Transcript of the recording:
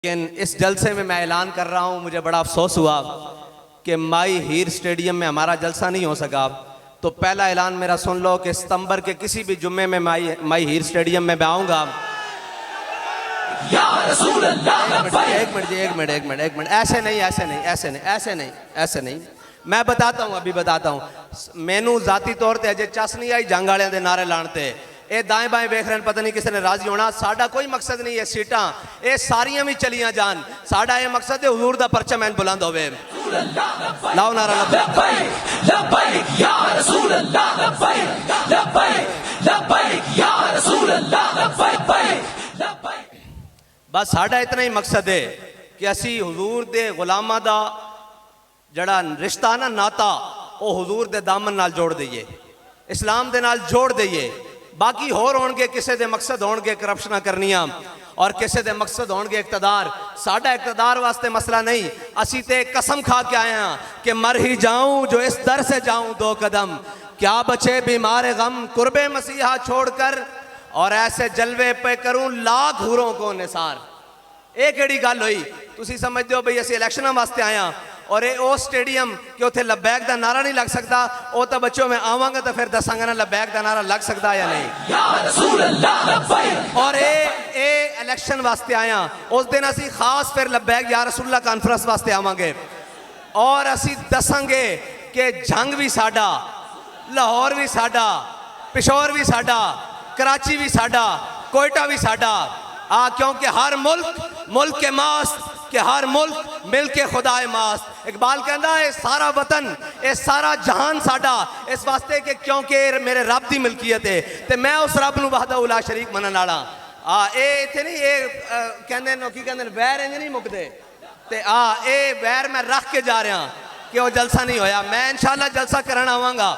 लेकिन इस जलसे में मैं ऐलान कर रहा हूँ, मुझे बड़ा अफसोस हुआ कि माई हीर स्टेडियम में हमारा जलसा नहीं हो सका। तो पहला ऐलान मेरा सुन लो कि सितंबर के किसी भी जुम्मे में माई हीर स्टेडियम में मैं आऊँगा। एक मिनट, ऐसे नहीं, मैं बताता हूँ, अभी बताता हूँ। मैनू जाती तौर पर अजे चस नहीं आई जंग वाले नारे लाने ये दाएं बाएं वेख रहे हैं, पता नहीं किसी ने राजी होना। साडा कोई मकसद नहीं है सीटां ये सारियां भी चलियां जान। साडा ये मकसद है हुजूर दा परचम ऐन बुलंद होवे। लाओ नारा लब्बैक लब्बैक या रसूल अल्लाह, लब्बैक लब्बैक लब्बैक या रसूल अल्लाह, लब्बैक लब्बैक। बस साडा इतना ही मकसद है कि असी हुजूर दे गुलामां दा जड़ा रिश्ता ना नाता वो हुजूर दे दामन नाल जोड़ दईए, इस्लाम दे नाल जोड़ दईए। बाकी होर होणगे किसी दे मकसद होणगे करप्शना करनियां और किसी दे मकसद होणगे इकतदार। साडा इकतदार वास्ते मसला नहीं, असी ते कसम खा के आए हैं कि मर ही जाऊं जो इस दर से जाऊं दो कदम, क्या बचे बीमार गम कुर्बे मसीहा छोड़कर, और ऐसे जलवे पे करूं लाख हुरों को निसार। ये केड़ी गल हुई? तुसी समझदे हो भाई असी इलैक्शनां वास्ते आए हैं और ये ओ स्टेडियम कि उत्थे लब्बैक का नारा नहीं लग सकता? वो तो बच्चों में आवांगा तो फिर दसांगा ना लब्बैक का नारा लग सकता या नहीं। और ये इलेक्शन वास्ते आया, उस दिन असी खास फिर लब्बैक या रसूलुल्लाह कॉन्फ्रेंस वास्ते आवांगे और असी दसांगे कि जंग भी साडा, लाहौर भी साडा, पिशोर भी साडा, कराची भी साडा, कोयटा भी साडा। क्योंकि हर मुल्क के मास्त कि हर मुल्क मिल के खुदाए मास्त। इकबाल कहता है सारा वतन ये सारा जहान साडा, इस वास्ते कि क्योंकि मेरे रब की मिल्कियत है ते मैं उस रब नूं वहदहू ला शरीक मनन वाला। ये इत्थे नहीं ये कहंदे ने की कहंदे वैर इंज नहीं मुकदे ते ये वैर मैं रख के जा रहा कि वो जलसा नहीं होया। मैं इंशाअल्लाह जलसा करन आवांगा।